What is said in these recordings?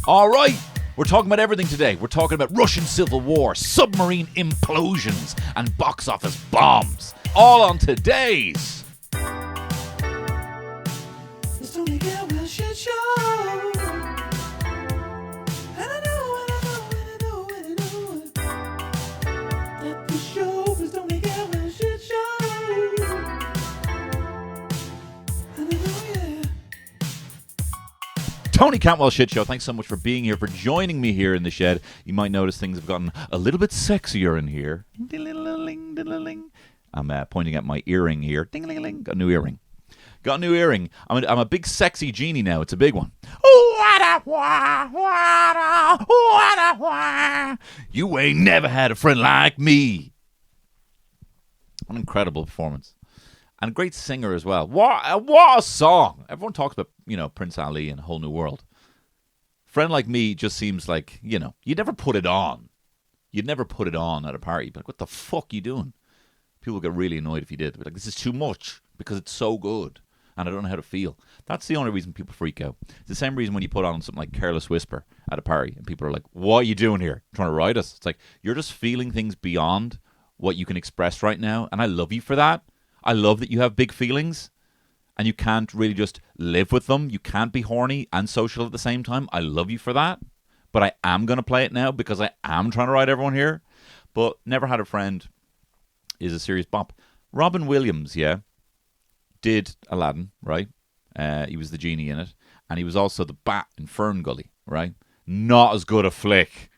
All right, we're talking about everything today. We're talking about Russian Civil War, submarine implosions, and box office bombs. All on today's It's Tony Cantwell Shitshow. And I know that the show is Tony Cantwell Shitshow. And I know, yeah. Tony Cantwell Shitshow. Thanks so much for being here, for joining me here in the shed. You might notice things have gotten a little bit sexier in here. I'm pointing at my earring here. Ding-a-ling-a-ling. Got a new earring. Got a new earring. I'm a big sexy genie now. It's a big one. You ain't never had a friend like me. An incredible performance. And a great singer as well. What a song. Everyone talks about, Prince Ali and A Whole New World. Friend Like Me just seems like, you'd never put it on. You'd never put it on at a party. But what the fuck are you doing? People get really annoyed if you did. They'd be like, this is too much because it's so good. And I don't know how to feel. That's the only reason people freak out. It's the same reason when you put on something like Careless Whisper at a party and people are like, what are you doing here? Trying to ride us? It's like, you're just feeling things beyond what you can express right now. And I love you for that. I love that you have big feelings and you can't really just live with them. You can't be horny and social at the same time. I love you for that. But I am going to play it now because I am trying to ride everyone here. But Never Had a Friend is a serious bop. Robin Williams, did Aladdin, right? He was the genie in it. And he was also the bat in Ferngully, right? Not as good a flick.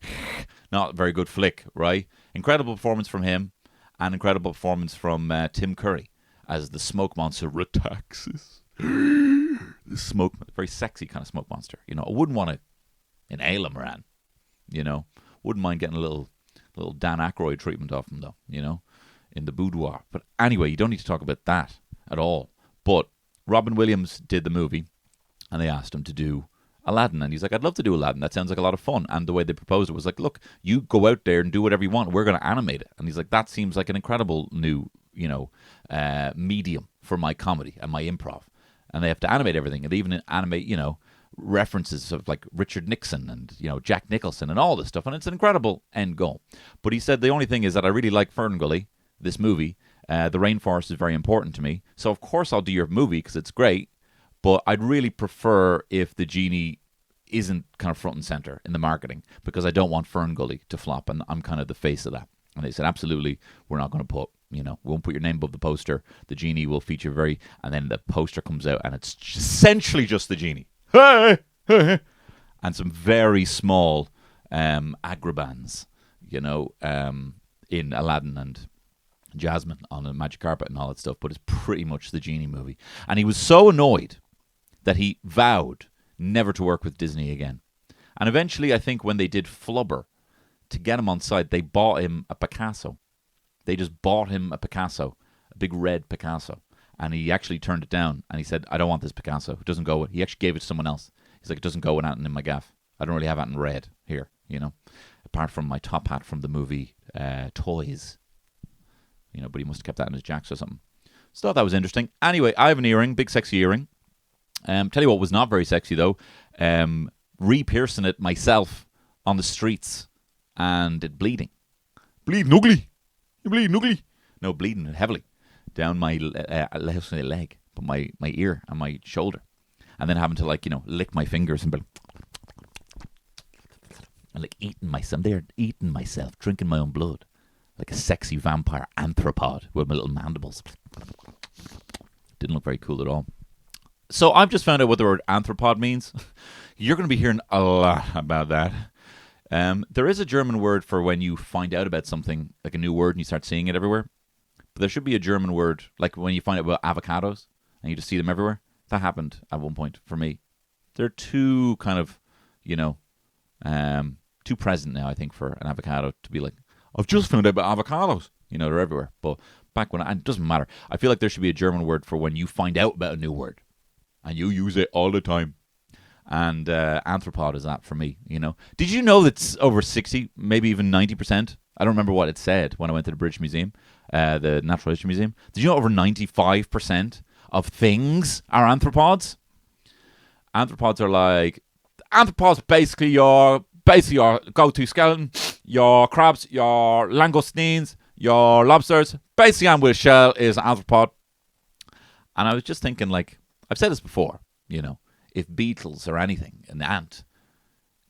Not a very good flick, right? Incredible performance from him. And incredible performance from Tim Curry as the smoke monster Rataxis. The smoke, very sexy kind of smoke monster. I wouldn't want to inhale him, man. Wouldn't mind getting a little Dan Aykroyd treatment off him, though, in the boudoir. But anyway, you don't need to talk about that at all. But Robin Williams did the movie, and they asked him to do Aladdin, and he's like, I'd love to do Aladdin. That sounds like a lot of fun. And the way they proposed it was like, look, you go out there and do whatever you want. We're going to animate it. And he's like, that seems like an incredible new, medium for my comedy and my improv. And they have to animate everything. And they even animate, references of like Richard Nixon and, Jack Nicholson and all this stuff. And it's an incredible end goal. But he said, the only thing is that I really like Ferngully, this movie. The rainforest is very important to me. So, of course, I'll do your movie because it's great. But I'd really prefer if the genie isn't kind of front and center in the marketing because I don't want Ferngully to flop, and I'm kind of the face of that. And they said, absolutely, we're not going to put, we won't put your name above the poster. The genie will feature and then the poster comes out and it's essentially just the genie. Hey! And some very small agribans, in Aladdin and Jasmine on a magic carpet and all that stuff, but it's pretty much the genie movie. And he was so annoyed that he vowed never to work with Disney again. And eventually, I think when they did Flubber, to get him on side, they bought him a Picasso. They just bought him a Picasso, a big red Picasso. And he actually turned it down, and he said, I don't want this Picasso. It doesn't go. He actually gave it to someone else. He's like, it doesn't go with anything in my gaff. I don't really have anything red here, apart from my top hat from the movie Toys. But he must have kept that in his jacks or something. So thought that was interesting. Anyway, I have an earring, big sexy earring. Tell you what was not very sexy, though. Re-piercing it myself on the streets and it bleeding. Bleeding ugly. You're bleeding ugly. No, bleeding heavily down my leg, but my ear and my shoulder. And then having to, lick my fingers and be and eating myself. I'm there eating myself, drinking my own blood. Like a sexy vampire anthropod with my little mandibles. Didn't look very cool at all. So I've just found out what the word anthropod means. You're going to be hearing a lot about that. There is a German word for when you find out about something, like a new word, and you start seeing it everywhere. But there should be a German word, like when you find out about avocados, and you just see them everywhere. That happened at one point for me. They're too kind of, too present now, I think, for an avocado to be like, I've just found out about avocados. They're everywhere. But back when, it doesn't matter. I feel like there should be a German word for when you find out about a new word. And you use it all the time. And anthropod is that for me, Did you know that's over 60, maybe even 90%? I don't remember what it said when I went to the British Museum, the Natural History Museum. Did you know over 95% of things are anthropods? Anthropods are like Arthropods basically your go-to skeleton, your crabs, your langoustines, your lobsters. Basically, I'm with shell is an arthropod. And I was just thinking, like, I've said this before, if beetles or anything, an ant,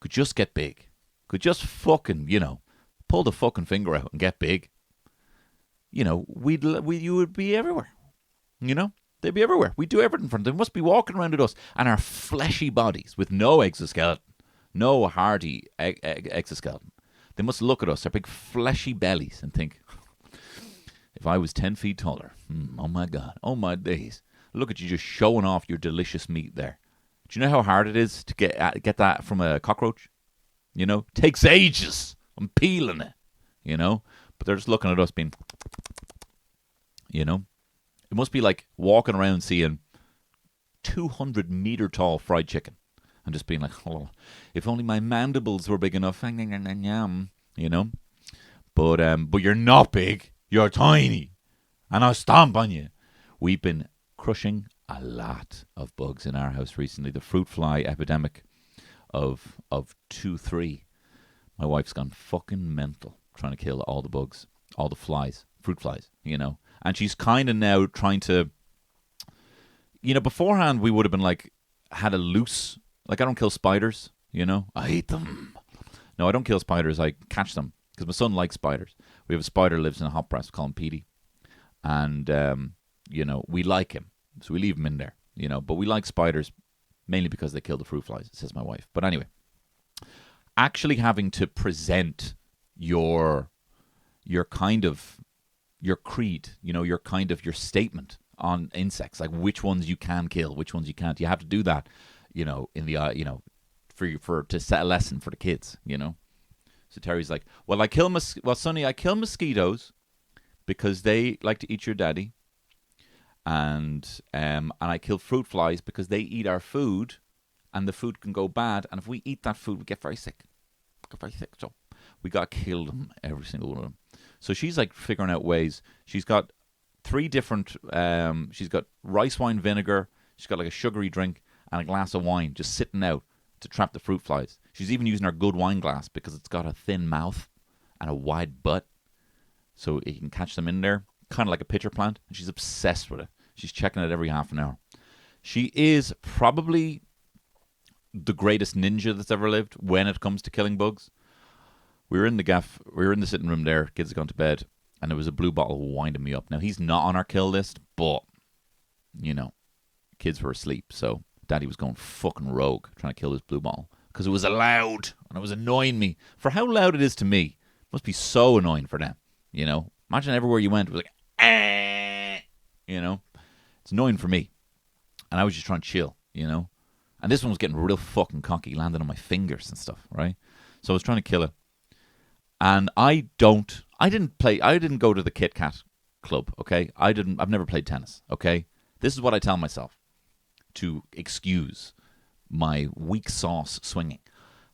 could just get big, could just fucking, pull the fucking finger out and get big, you would be everywhere. They'd be everywhere. We do everything for them. They must be walking around with us and our fleshy bodies with no exoskeleton, no hardy exoskeleton. They must look at us, our big fleshy bellies, and think, if I was 10 feet taller, oh my God, oh my days, look at you just showing off your delicious meat there. Do you know how hard it is to get that from a cockroach? Takes ages. I'm peeling it, But they're just looking at us being, It must be like walking around seeing 200-meter tall fried chicken and just being like, oh, if only my mandibles were big enough, But you're not big. You're tiny. And I'll stomp on you. We've been crushing a lot of bugs in our house recently. The fruit fly epidemic of 2-3. My wife's gone fucking mental trying to kill all the bugs, all the flies, fruit flies, And she's kind of now trying to, beforehand we would have been like, had a loose, like I don't kill spiders, I hate them. No, I don't kill spiders, I catch them because my son likes spiders. We have a spider who lives in a hot press, we call him Petey. And, we like him, so we leave him in there, But we like spiders mainly because they kill the fruit flies, says my wife. But anyway, actually having to present your kind of, your creed, your statement on insects, like which ones you can kill, which ones you can't. You have to do that, in the, to set a lesson for the kids, So Terry's like, Sonny, I kill mosquitoes because they like to eat your daddy. And I kill fruit flies because they eat our food and the food can go bad. And if we eat that food, we get very sick. So we got to kill them, every single one of them. So she's like figuring out ways. She's got 3 different, she's got rice wine vinegar. She's got like a sugary drink and a glass of wine just sitting out to trap the fruit flies. She's even using her good wine glass because it's got a thin mouth and a wide butt. So you can catch them in there, kind of like a pitcher plant. And she's obsessed with it. She's checking it every half an hour. She is probably the greatest ninja that's ever lived when it comes to killing bugs. We were in the sitting room there, kids had gone to bed, and there was a blue bottle winding me up. Now, he's not on our kill list, but, kids were asleep, so Daddy was going fucking rogue, trying to kill this blue bottle, because it was loud, and it was annoying me. For how loud it is to me, it must be so annoying for them, Imagine everywhere you went, it was like, It's annoying for me. And I was just trying to chill, And this one was getting real fucking cocky, landing on my fingers and stuff, right? So I was trying to kill it. And I didn't go to the Kit Kat club, okay? I've never played tennis, okay? This is what I tell myself to excuse my weak sauce swinging.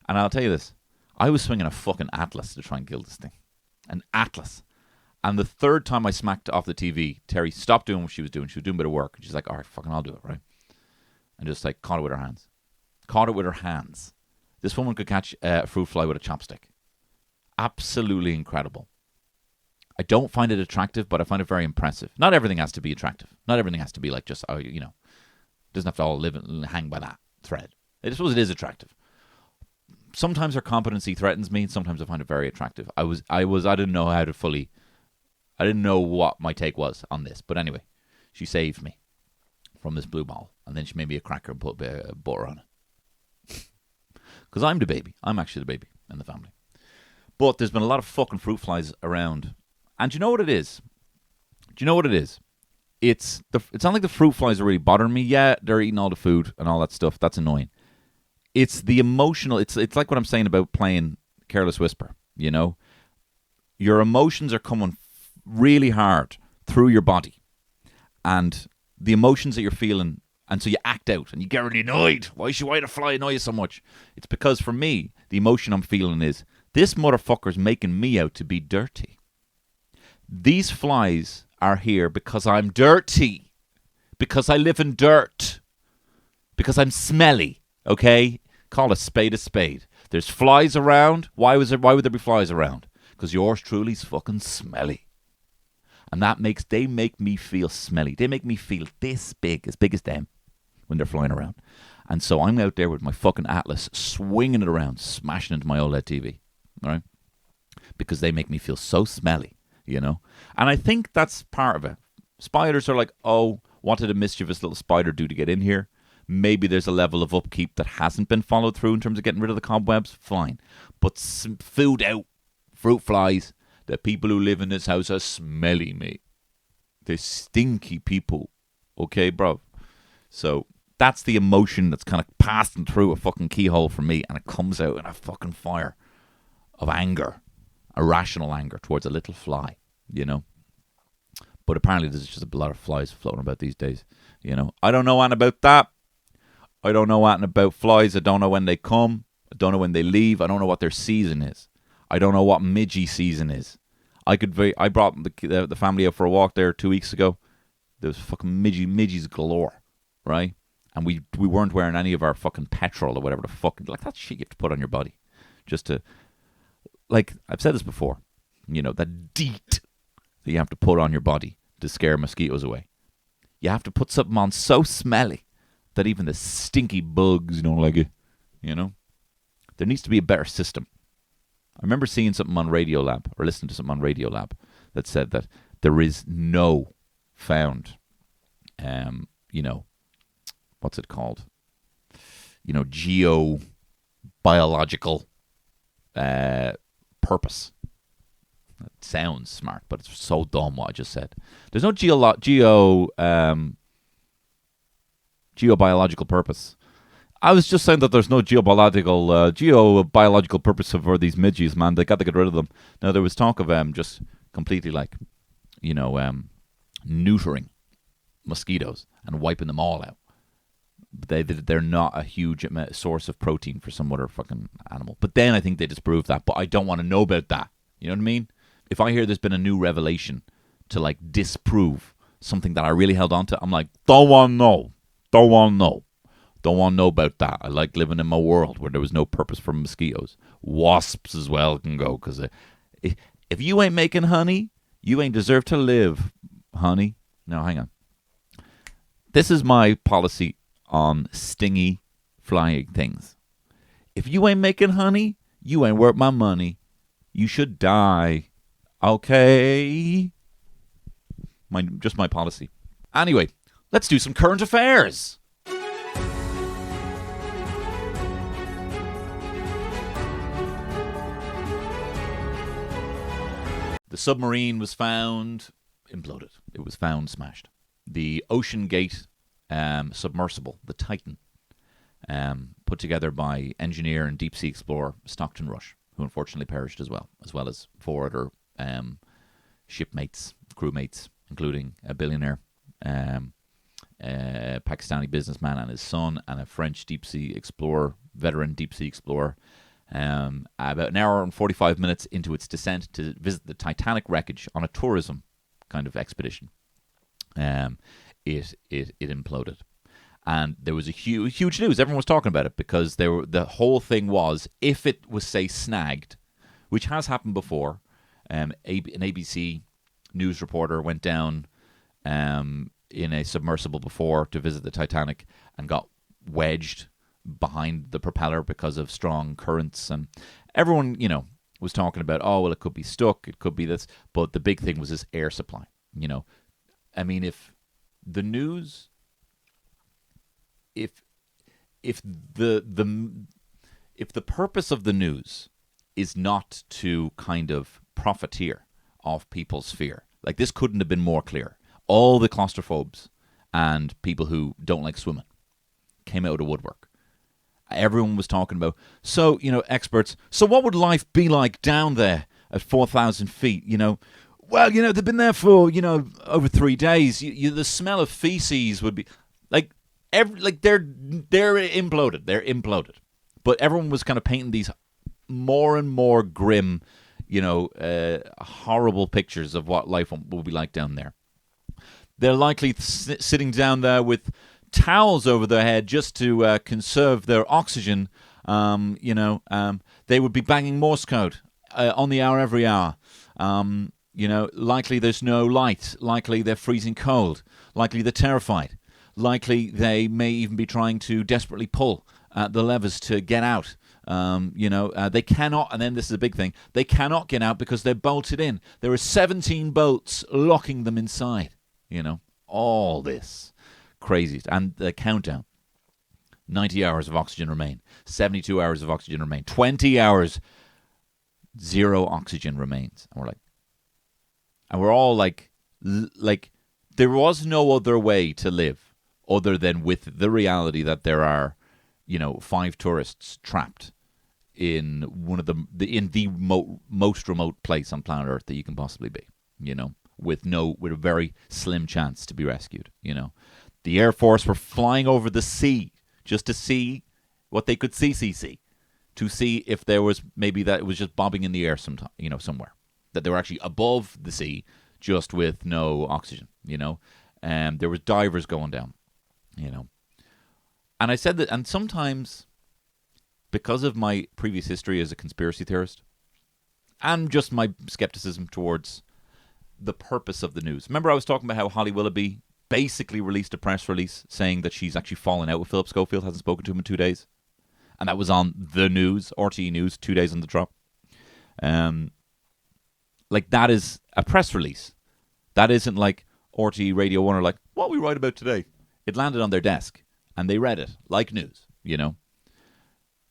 And I'll tell you this, I was swinging a fucking Atlas to try and kill this thing. An Atlas. And the third time I smacked off the TV, Terry stopped doing what she was doing. She was doing a bit of work. And she's like, all right, fucking I'll do it, right? And just like caught it with her hands. Caught it with her hands. This woman could catch a fruit fly with a chopstick. Absolutely incredible. I don't find it attractive, but I find it very impressive. Not everything has to be attractive. Not everything has to be like just, doesn't have to all live and hang by that thread. I suppose it is attractive. Sometimes her competency threatens me. Sometimes I find it very attractive. I didn't know how to fully, I didn't know what my take was on this. But anyway, she saved me from this blue ball. And then she made me a cracker and put a bit of butter on it. Because I'm the baby. I'm actually the baby in the family. But there's been a lot of fucking fruit flies around. And do you know what it is? It's not like the fruit flies are really bothering me. Yeah, they're eating all the food and all that stuff. That's annoying. It's the emotional. It's like what I'm saying about playing Careless Whisper. Your emotions are coming really hard through your body. And the emotions that you're feeling, and so you act out and you get really annoyed. Why the fly annoy you so much? It's because for me, the emotion I'm feeling is, this motherfucker's making me out to be dirty. These flies are here because I'm dirty. Because I live in dirt. Because I'm smelly, okay? Call a spade a spade. There's flies around. Why would there be flies around? Because yours truly's fucking smelly. And they make me feel smelly. They make me feel this big, as big as them, when they're flying around. And so I'm out there with my fucking Atlas, swinging it around, smashing into my OLED TV, right? Because they make me feel so smelly, you know? And I think that's part of it. Spiders are like, oh, what did a mischievous little spider do to get in here? Maybe there's a level of upkeep that hasn't been followed through in terms of getting rid of the cobwebs. Fine. But food out, fruit flies, the people who live in this house are smelly, mate. They're stinky people. Okay, bro? So that's the emotion that's kind of passing through a fucking keyhole for me, and it comes out in a fucking fire of anger, irrational anger towards a little fly, you know? But apparently there's just a lot of flies floating about these days, you know? I don't know anything about that. I don't know anything about flies. I don't know when they come. I don't know when they leave. I don't know what their season is. I don't know what midgie season is. I brought the family out for a walk there 2 weeks ago. There was fucking midgies galore, right? And we weren't wearing any of our fucking petrol or whatever the fuck. Like, that's shit you have to put on your body. Just to, like, I've said this before, you know, that DEET that you have to put on your body to scare mosquitoes away. You have to put something on so smelly that even the stinky bugs don't like it, you know? There needs to be a better system. I remember seeing something on Radiolab, or listening to something on Radiolab, that said that there is no found, you know, what's it called? You know, geobiological purpose. That sounds smart, but it's so dumb what I just said. There's no geobiological purpose. I was just saying that there's no geobiological purpose for these midgies, man. They got to get rid of them. Now, there was talk of just completely, like, you know, neutering mosquitoes and wiping them all out. They're not a huge source of protein for some other fucking animal. But then I think they disproved that. But I don't want to know about that. You know what I mean? If I hear there's been a new revelation to, like, disprove something that I really held on to, I'm like, don't want to know. Don't want to know. Don't want to know about that. I like living in my world where there was no purpose for mosquitoes. Wasps as well can go, because if you ain't making honey, you ain't deserve to live, honey. No, hang on. This is my policy on stingy flying things. If you ain't making honey, you ain't worth my money. You should die. Okay? Just my policy. Anyway, let's do some current affairs. The submarine was found imploded. It was found smashed. The Ocean Gate submersible, the Titan, put together by engineer and deep sea explorer Stockton Rush, who unfortunately perished as well as 4 other shipmates, crewmates, including a billionaire, a Pakistani businessman and his son, and a French deep sea explorer, veteran deep sea explorer. About an hour and 45 minutes into its descent to visit the Titanic wreckage on a tourism kind of expedition, it imploded. And there was a huge news. Everyone was talking about it because the whole thing was, if it was, say, snagged, which has happened before, an ABC news reporter went down in a submersible before to visit the Titanic and got wedged behind the propeller because of strong currents, and everyone, you know, was talking about, oh, well, it could be stuck, it could be this, but the big thing was this air supply. You know, I mean, if the news, if the purpose of the news is not to kind of profiteer off people's fear, like, this couldn't have been more clear. All the claustrophobes and people who don't like swimming came out of the woodwork. Everyone was talking about, so, you know, experts, so what would life be like down there at 4,000 feet, you know? Well, you know, they've been there for, you know, over 3 days. The smell of feces would be, like, they're imploded. They're imploded. But everyone was kind of painting these more and more grim, you know, horrible pictures of what life will be like down there. They're likely sitting down there with towels over their head just to conserve their oxygen They would be banging Morse code on the hour every hour. Likely there's no light. Likely they're freezing cold. Likely they're terrified. Likely they may even be trying to desperately pull at the levers to get out. They cannot, and then this is a big thing, they cannot get out because they're bolted in. There are 17 bolts locking them inside. All this crazy. And the countdown. 90 hours of oxygen remain. 72 hours of oxygen remain. 20 hours, 0 oxygen remains. And we're all like, there was no other way to live other than with the reality that there are, 5 tourists trapped in one of the most remote place on planet Earth that you can possibly be, with a very slim chance to be rescued. The Air Force were flying over the sea just to see what they could see, to see if there was maybe that it was just bobbing in the air sometime, somewhere, that they were actually above the sea, just with no oxygen, and there was divers going down, and I said that, and sometimes, because of my previous history as a conspiracy theorist, and just my skepticism towards the purpose of the news. Remember I was talking about how Holly Willoughby basically released a press release saying that she's actually fallen out with Philip Schofield, hasn't spoken to him in 2 days. And that was on the news, RTE News, 2 days on the drop. That is a press release. That isn't like RTE Radio 1 are like, what we write about today? It landed on their desk, and they read it, like news,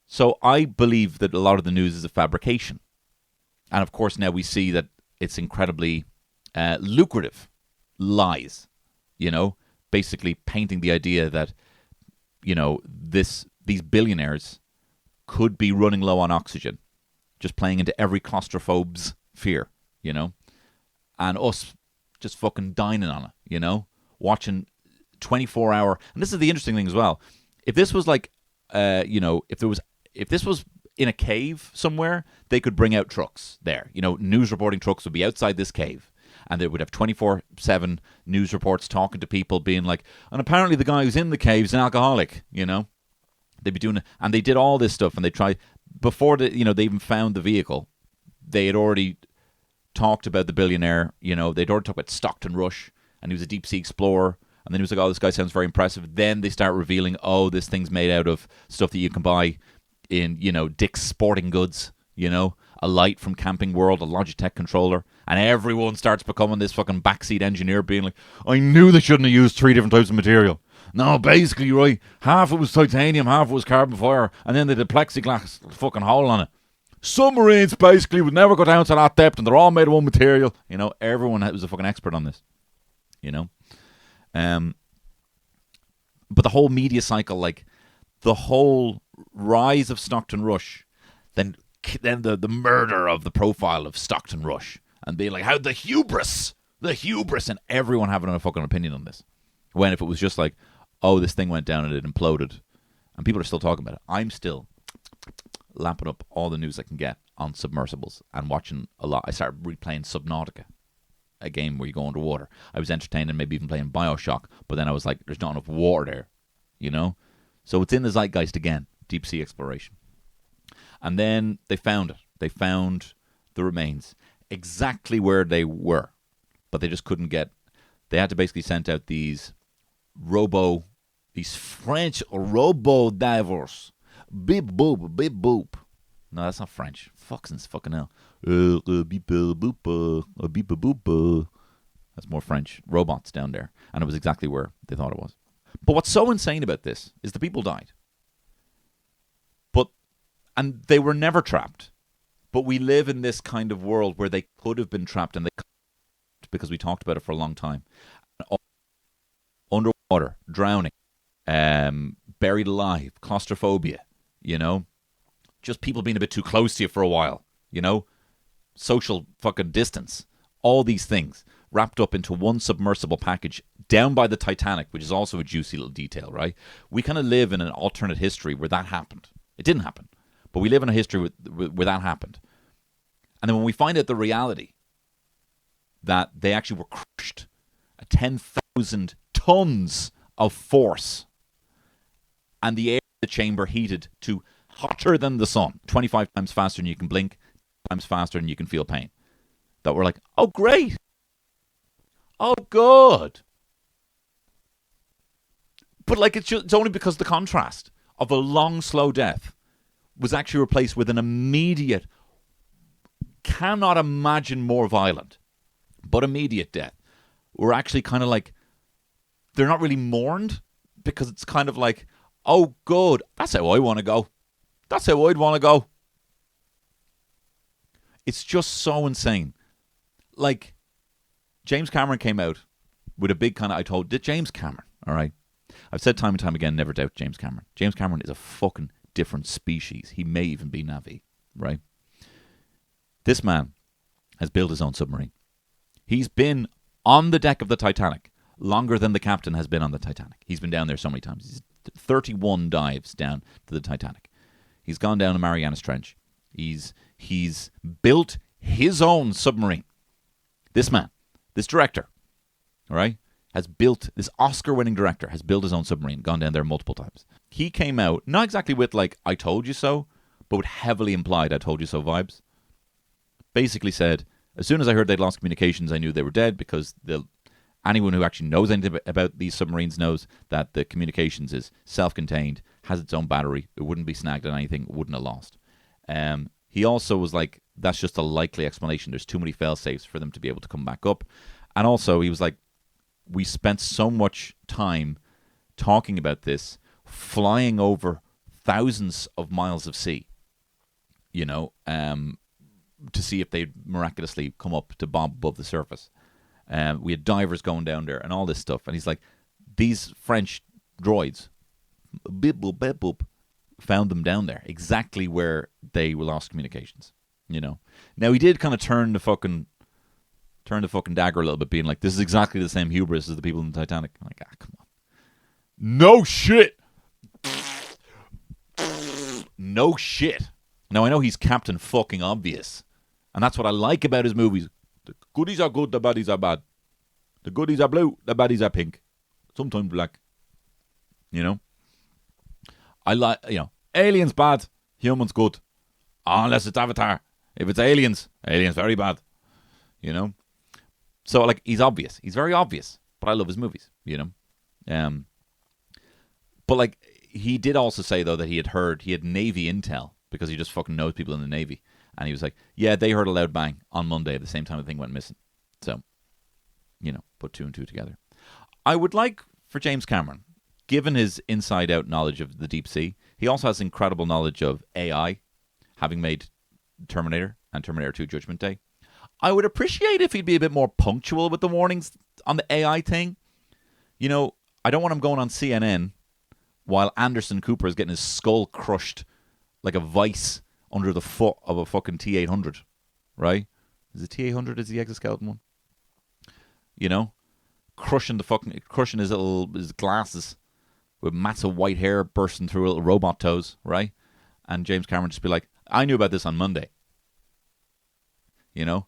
So I believe that a lot of the news is a fabrication. And of course now we see that it's incredibly lucrative lies, basically painting the idea that, these billionaires could be running low on oxygen, just playing into every claustrophobe's fear, and us just fucking dining on it, watching 24-hour. And this is the interesting thing as well. If this was like, if this was in a cave somewhere, they could bring out trucks there. News reporting trucks would be outside this cave. And they would have 24/7 news reports talking to people, being like, and apparently the guy who's in the cave is an alcoholic, They'd be doing it. And they did all this stuff, and they tried, before they even found the vehicle, they had already talked about the billionaire, they'd already talked about Stockton Rush, and he was a deep-sea explorer, and then he was like, oh, this guy sounds very impressive. Then they start revealing, oh, this thing's made out of stuff that you can buy in, Dick's Sporting Goods, a light from Camping World, a Logitech controller, and everyone starts becoming this fucking backseat engineer, being like, I knew they shouldn't have used 3 different types of material. No, basically, right, half it was titanium, half it was carbon fiber, and then they did plexiglass fucking hole on it. Submarines, basically, would never go down to that depth, and they're all made of one material. Everyone was a fucking expert on this. But the whole media cycle, the whole rise of Stockton Rush, then the murder of the profile of Stockton Rush, and being like, how the hubris, and everyone having a fucking opinion on this. When if it was just like, oh, this thing went down and it imploded, and people are still talking about it. I'm still lapping up all the news I can get on submersibles and watching a lot. I started replaying Subnautica, a game where you go underwater. I was entertained and maybe even playing Bioshock, but then I was like, there's not enough water there, So it's in the zeitgeist again, deep sea exploration. And then they found it. They found the remains exactly where they were, but they just couldn't get. They had to basically send out these French robo divers. Beep boop, beep boop. No, that's not French. Fucking hell. Beep boop, beep boop. That's more French. Robots down there, and it was exactly where they thought it was. But what's so insane about this is the people died. And they were never trapped. But we live in this kind of world where they could have been trapped, and they couldn't, because we talked about it for a long time. Underwater, drowning, buried alive, claustrophobia, just people being a bit too close to you for a while, social fucking distance, all these things wrapped up into one submersible package down by the Titanic, which is also a juicy little detail, right? We kind of live in an alternate history where that happened. It didn't happen. But we live in a history where that happened. And then when we find out the reality that they actually were crushed at 10,000 tons of force, and the air in the chamber heated to hotter than the sun, 25 times faster than you can blink, times faster than you can feel pain. That we're like, oh, great. Oh, good. But like it's only because the contrast of a long, slow death was actually replaced with an immediate, cannot imagine more violent, but immediate death. We're actually kind of like, they're not really mourned because it's kind of like, oh, good. That's how I want to go. That's how I'd want to go. It's just so insane. Like, James Cameron came out with a big kind of, James Cameron, all right? I've said time and time again, never doubt James Cameron. James Cameron is a fucking different species. He may even be Na'vi, right? This man has built his own submarine. He's been on the deck of the Titanic longer than the captain has been on the Titanic. He's been down there so many times. He's 31 dives down to the Titanic. He's gone down to Marianas Trench. He's built his own submarine. This man, this director, all right, has built, this Oscar-winning director has built his own submarine, gone down there multiple times. He came out, not exactly with like, I told you so, but with heavily implied I told you so vibes. Basically said, as soon as I heard they'd lost communications, I knew they were dead because anyone who actually knows anything about these submarines knows that the communications is self-contained, has its own battery, it wouldn't be snagged on anything, it wouldn't have lost. He also was like, that's just a likely explanation. There's too many fail-safes for them to be able to come back up. And also, he was like, we spent so much time talking about this, flying over thousands of miles of sea, you know, to see if they'd miraculously come up to bob above the surface. We had divers going down there and all this stuff. And he's like, these French droids, beep, boop, beep, boop, found them down there, exactly where they were lost communications, you know. Now, he did kind of turn the fucking dagger a little bit, being like, this is exactly the same hubris as the people in the Titanic. I'm like, come on. No shit. No shit. Now, I know he's Captain fucking Obvious, and that's what I like about his movies. The goodies are good, the baddies are bad. The goodies are blue, the baddies are pink. Sometimes black. You know? I like, you know, aliens bad, humans good. Unless it's Avatar. If it's aliens very bad. You know? So, like, he's obvious. He's very obvious. But I love his movies, you know? But, like, he did also say, though, that he had Navy intel because he just fucking knows people in the Navy. And he was like, yeah, they heard a loud bang on Monday at the same time the thing went missing. So, you know, put two and two together. I would like for James Cameron, given his inside-out knowledge of the deep sea, he also has incredible knowledge of AI, having made Terminator and Terminator 2 Judgment Day. I would appreciate if he'd be a bit more punctual with the warnings on the AI thing. You know, I don't want him going on CNN while Anderson Cooper is getting his skull crushed like a vice under the foot of a fucking T-800, right? Is it T-800 is the exoskeleton one? You know? Crushing his glasses with massive white hair bursting through little robot toes, right? And James Cameron just be like, I knew about this on Monday. You know?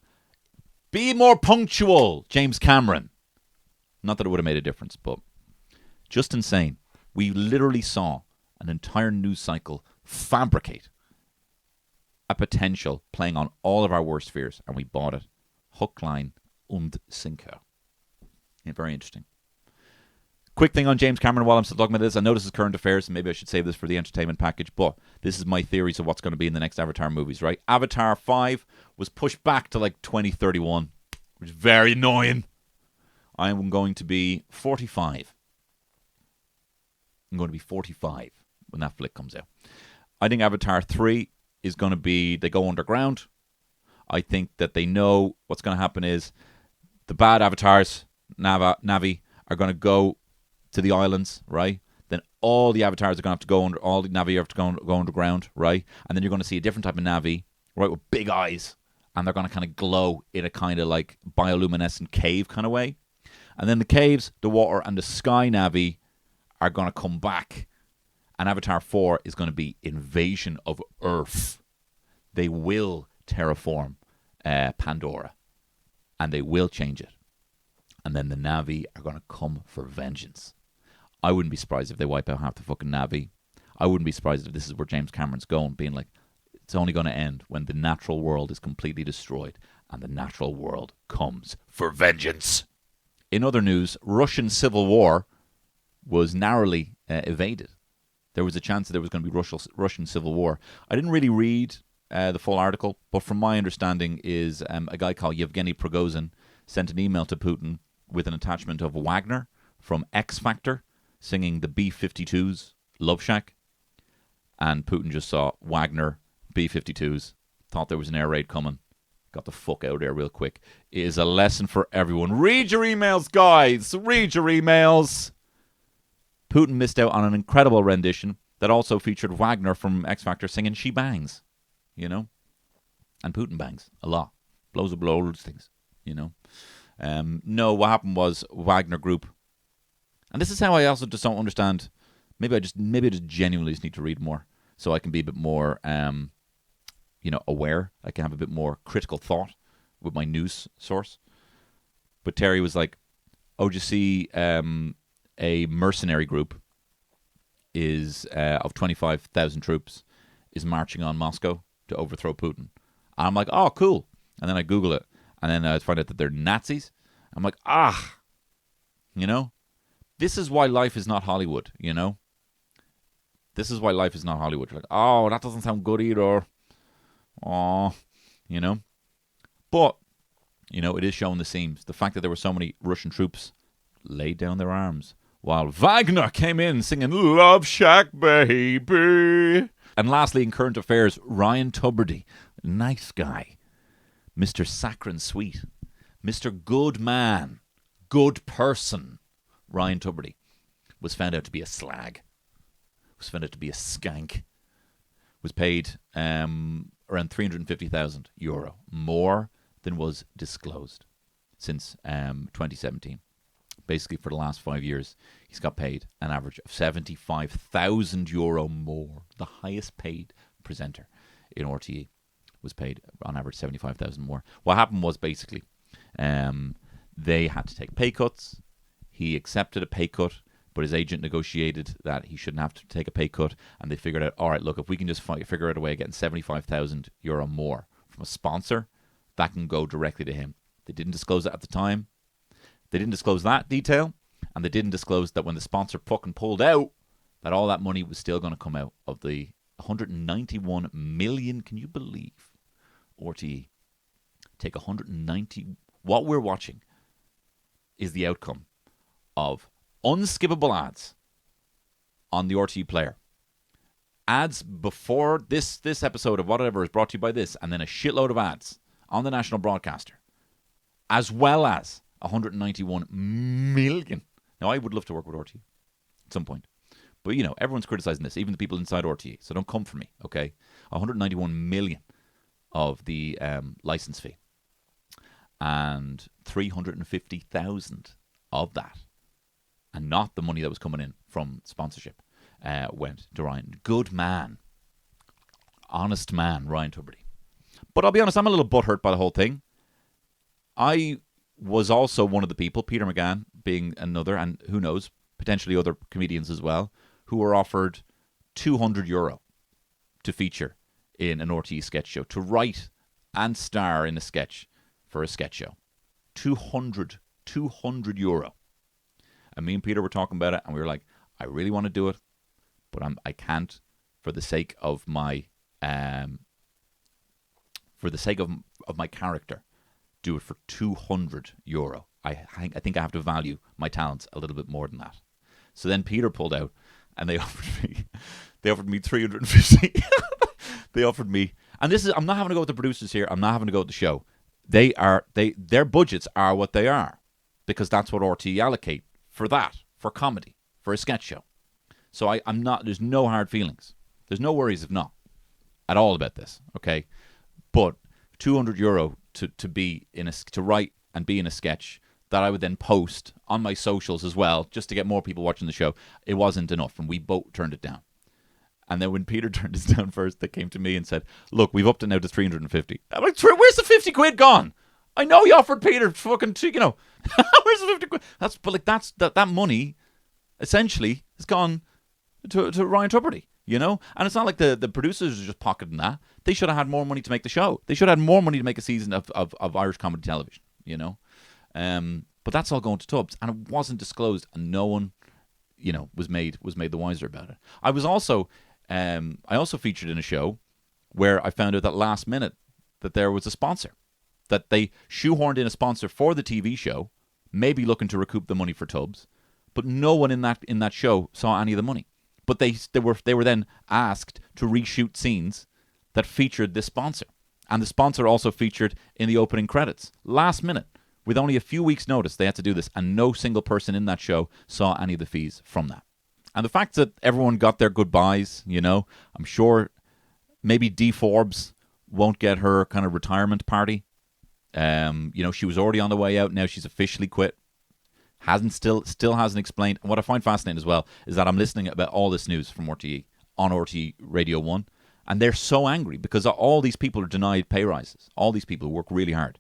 Be more punctual, James Cameron. Not that it would have made a difference, but just insane. We literally saw an entire news cycle fabricate a potential playing on all of our worst fears, and we bought it. Hook, line, und sinker. Yeah, very interesting. Quick thing on James Cameron while I'm still talking about this. I know this is current affairs, and maybe I should save this for the entertainment package, but this is my theories of what's going to be in the next Avatar movies, right? Avatar 5 was pushed back to like 2031, which is very annoying. I am going to be 45. I'm going to be 45 when that flick comes out. I think Avatar 3 is going to be, they go underground. I think that they know what's going to happen is the bad avatars, Na'vi, are going to go to the islands, right? Then all the avatars are going to have to go under, all the Na'vi have to go underground, right? And then you're going to see a different type of Na'vi, right, with big eyes, and they're going to kind of glow in a kind of like bioluminescent cave kind of way. And then the caves, the water, and the sky Na'vi are going to come back. And Avatar 4 is going to be invasion of Earth. They will terraform Pandora. And they will change it. And then the Na'vi are going to come for vengeance. I wouldn't be surprised if they wipe out half the fucking Na'vi. I wouldn't be surprised if this is where James Cameron's going, being like, it's only going to end when the natural world is completely destroyed and the natural world comes for vengeance. In other news, Russian civil war was narrowly evaded. There was a chance that there was going to be Russian civil war. I didn't really read the full article, but from my understanding is a guy called Yevgeny Prigozhin sent an email to Putin with an attachment of Wagner from X Factor singing the B-52s Love Shack. And Putin just saw Wagner, B-52s, thought there was an air raid coming, got the fuck out of there real quick. It is a lesson for everyone. Read your emails, guys. Read your emails. Putin missed out on an incredible rendition that also featured Wagner from X Factor singing She Bangs, you know? And Putin bangs a lot. Blows up loads of things, you know? No, what happened was Wagner Group. And this is how I also just don't understand. Maybe I just genuinely just need to read more so I can be a bit more, aware. I can have a bit more critical thought with my news source. But Terry was like, "Oh, do you see a mercenary group is of 25,000 troops is marching on Moscow to overthrow Putin?" And I'm like, "Oh, cool." And then I Google it, and then I find out that they're Nazis. I'm like, this is why life is not Hollywood, you know? This is why life is not Hollywood. You're like, oh, that doesn't sound good either. Oh, you know? But, it is showing the seams. The fact that there were so many Russian troops laid down their arms while Wagner came in singing Love Shack, baby. And lastly, in current affairs, Ryan Tuberty, nice guy. Mr. Saccharine Sweet. Mr. Good Man. Good person. Ryan Tuberty was found out to be a slag, was found out to be a skank, was paid around €350,000, more than was disclosed since 2017. Basically, for the last 5 years, he's got paid an average of €75,000 more. The highest paid presenter in RTE was paid on average 75,000 more. What happened was basically they had to take pay cuts. He accepted a pay cut, but his agent negotiated that he shouldn't have to take a pay cut, and they figured out, all right, look, if we can just figure out a way of getting €75,000 more from a sponsor, that can go directly to him. They didn't disclose that at the time. They didn't disclose that detail, and they didn't disclose that when the sponsor fucking pulled out, that all that money was still going to come out of the 191 million. Can you believe RTE take 190? What we're watching is the outcome of unskippable ads on the RTE player. Ads before this episode of whatever is brought to you by this, and then a shitload of ads on the national broadcaster, as well as 191 million. Now, I would love to work with RTE at some point. But, everyone's criticizing this, even the people inside RTE. So don't come for me, okay? 191 million of the license fee. And 350,000 of that, and not the money that was coming in from sponsorship, went to Ryan. Good man. Honest man, Ryan Tuberty. But I'll be honest, I'm a little butthurt by the whole thing. I was also one of the people, Peter McGann being another, and who knows, potentially other comedians as well, who were offered €200 to feature in an RTE sketch show, to write and star in a sketch for a sketch show. €200. And me and Peter were talking about it, and we were like, I really want to do it, but I can't for the sake of my my character. Do it for €200. I think I have to value my talents a little bit more than that. So then Peter pulled out, and they offered me 350. They offered me, and I'm not having to go with the producers here. I'm not having to go with the show. Their budgets are what they are, because that's what RTE allocate for that, for comedy, for a sketch show. So I'm not. There's no hard feelings. There's no worries if not at all about this. Okay, but €200 to write and be in a sketch that I would then post on my socials as well, just to get more people watching the show. It wasn't enough, and we both turned it down. And then when Peter turned this down first, they came to me and said, "Look, we've upped it now to 350." I'm like, "Where's the 50 quid gone? I know you offered Peter fucking, where's the 50 quid?" That money essentially has gone to Ryan Tuberty. you know? And it's not like the producers are just pocketing that. They should have had more money to make the show. They should have had more money to make a season of Irish comedy television, you know? But that's all going to Tubbs, and it wasn't disclosed, and no one, you know, was made the wiser about it. I also featured in a show where I found out that last minute that there was a sponsor, that they shoehorned in a sponsor for the TV show, maybe looking to recoup the money for Tubbs, but no one in that show saw any of the money. But they were then asked to reshoot scenes that featured this sponsor, and the sponsor also featured in the opening credits. Last minute, with only a few weeks' notice, they had to do this, and no single person in that show saw any of the fees from that. And the fact that everyone got their goodbyes, you know, I'm sure maybe Dee Forbes won't get her kind of retirement party. You know, she was already on the way out. Now she's officially quit. Still hasn't explained. And what I find fascinating as well is that I'm listening about all this news from RTE on RTE Radio 1, and they're so angry because all these people are denied pay rises. All these people who work really hard.